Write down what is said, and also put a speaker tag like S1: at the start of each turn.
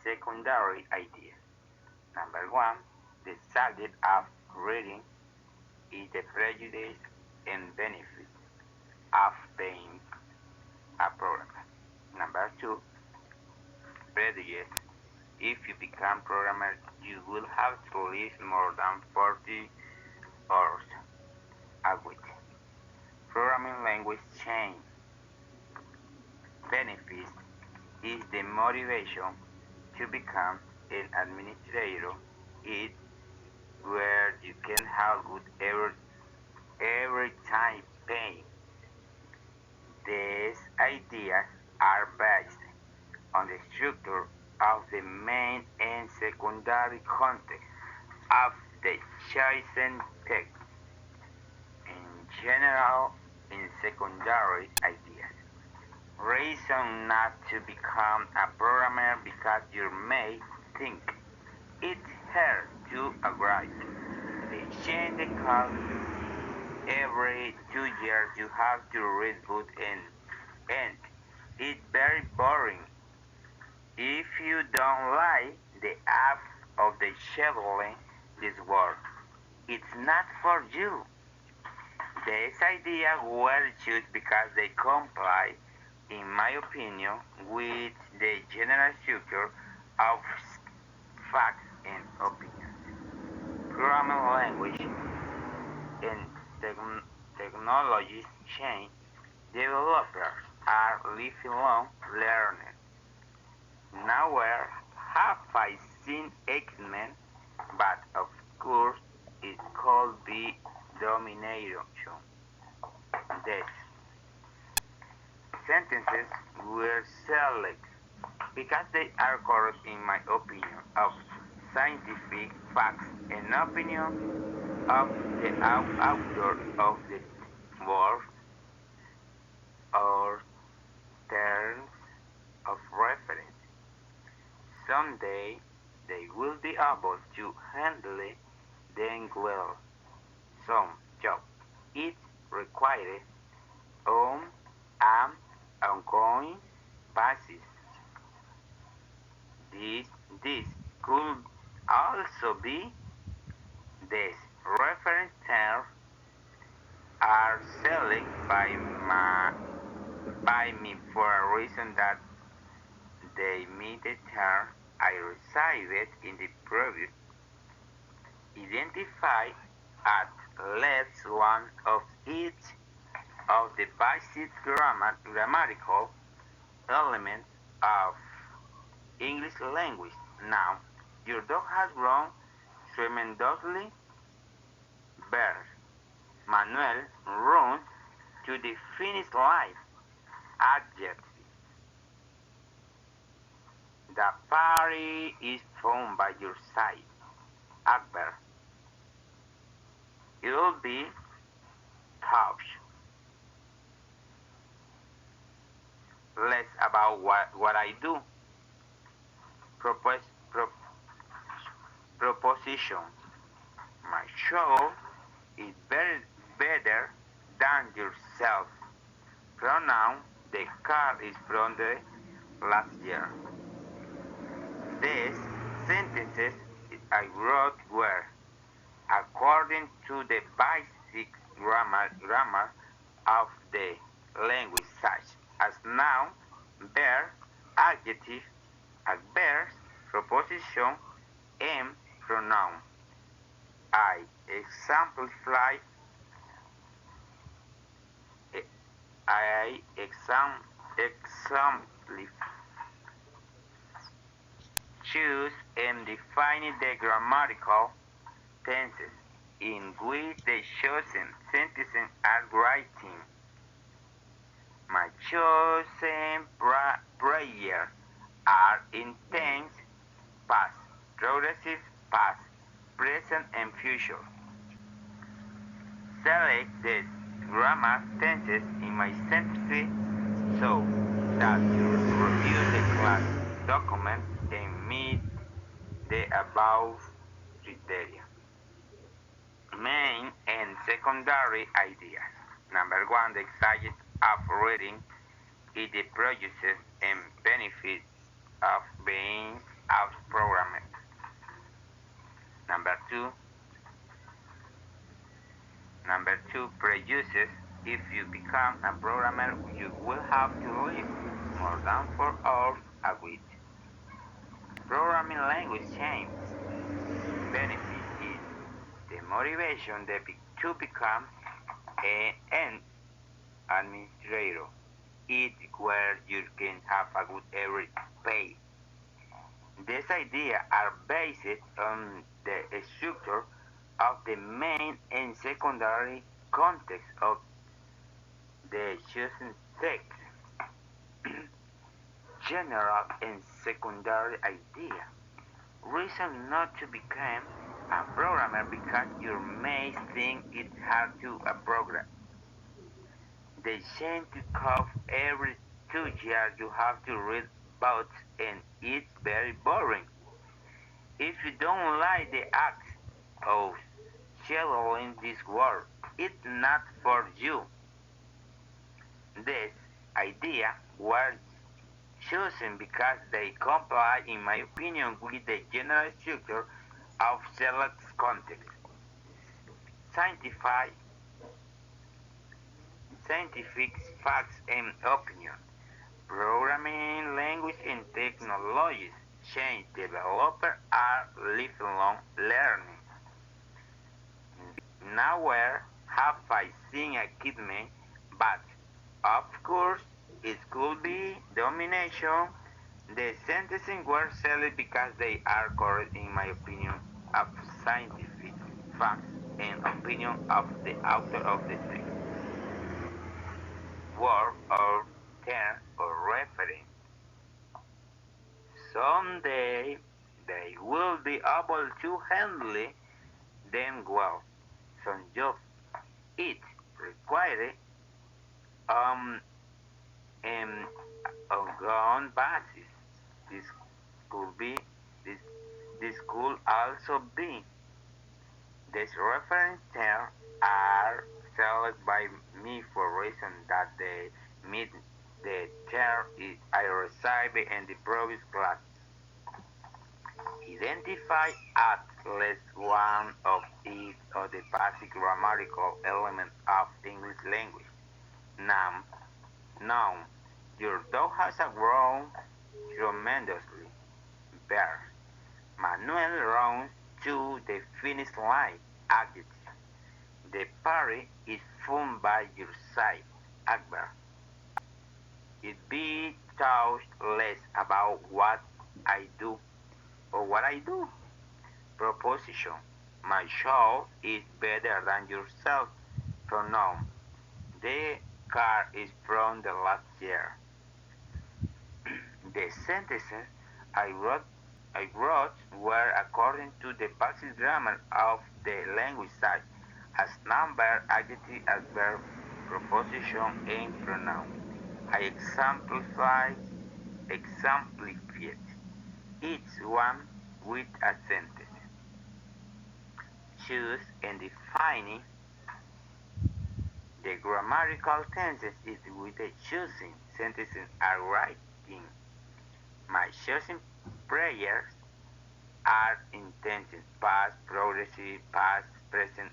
S1: secondary ideas. Number one, the subject of reading is the prejudice and benefits of being a programmer. Number two, prejudice. If you become programmer, you will have to live more than 40 hours a week. Programming language change. Benefits is the motivation to become an administrator. It's where you can have good every time pay. These ideas are based on the structure of the main and secondary context of the chosen text. In general, in secondary ideas. Reason not to become a programmer because you may think it's hard to arrive. They change the code every 2 years. You have to read book and it's very boring. If you don't like the app of the scheduling this work, it's not for you. These ideas were chosen because they comply, in my opinion, with the general structure of facts and opinions. Programming language and technologies change. Developers are lifelong learners. Nowhere have I seen examen, but of course it could be domination. These sentences were selected because they are correct in my opinion of scientific facts and opinion of the author of the work or terms of reference. Someday they will be able to handle them well. Some job it requires on an ongoing basis. This could also be these reference terms are selected by me for a reason that they meet the term I received in the previous. Identify at least one of each of the basic grammatical elements of English language. Now, your dog has grown tremendously. Bears. Manuel runs to the finish line. Adjective. The party is found by your side. Adverb. You'll be tough. Less about what I do. Proposition. My show is better than yourself. Pronoun. The car is from the last year. These sentences I wrote were according to the basic grammar of the language such as noun, verb, adjective, adverb, proposition, and pronoun. I exemplify choose and define the grammatical tenses in which the chosen sentences are writing. My chosen prayers are intense, past, progressive, past, present, and future. Select the grammar tenses in my sentences so that you review the class document and meet the above criteria. Main and secondary ideas. Number one, the subject of reading is the prejudices and benefits of being of programming. Number two, prejudices. If you become a programmer, you will have to live more than 4 hours a week. Programming language change. Benefit is the motivation to become an administrator. It's where you can have a good average pay. These ideas are based on the structure of the main and secondary context of the chosen text. General and secondary idea. Reason not to become a programmer because you may think it's hard to program. They seem to come every 2 years. You have to read about and it's very boring. If you don't like the act of scheduling this work, it's not for you. This idea was chosen because they comply, in my opinion, with the general structure of select context. Scientific facts and opinion. Programming language and technologies change. Developers are lifelong learning. Nowhere have I seen achievement, but of course it could be domination. The sentences were selected because they are correct in my opinion of scientific facts and opinion of the author of the text. Word or term or reference. Someday they will be able to handle them well. Some jobs it requires an ongoing basis. This could be this this could also be these reference terms are selected by me for reason that they meet the term I received in the previous class. Identify at least one of each of the basic grammatical elements of English language. Noun. Your dog has grown tremendously. Verb. Manuel runs to the finish line. Adjective. The party is fun by your side. Adverb. It be thought less about what I do or what I do. Proposition. My show is better than yourself. Pronoun. The car is from the last year. The sentences I wrote, I wrote were according to the basic grammar of the language side as number, adjective, adverb, proposition, and pronoun. I exemplified each one with a sentence. Choose and defining the grammatical tenses is with the choosing. Sentences are writing. My choosing prayers are intention, past, progressive, past, present,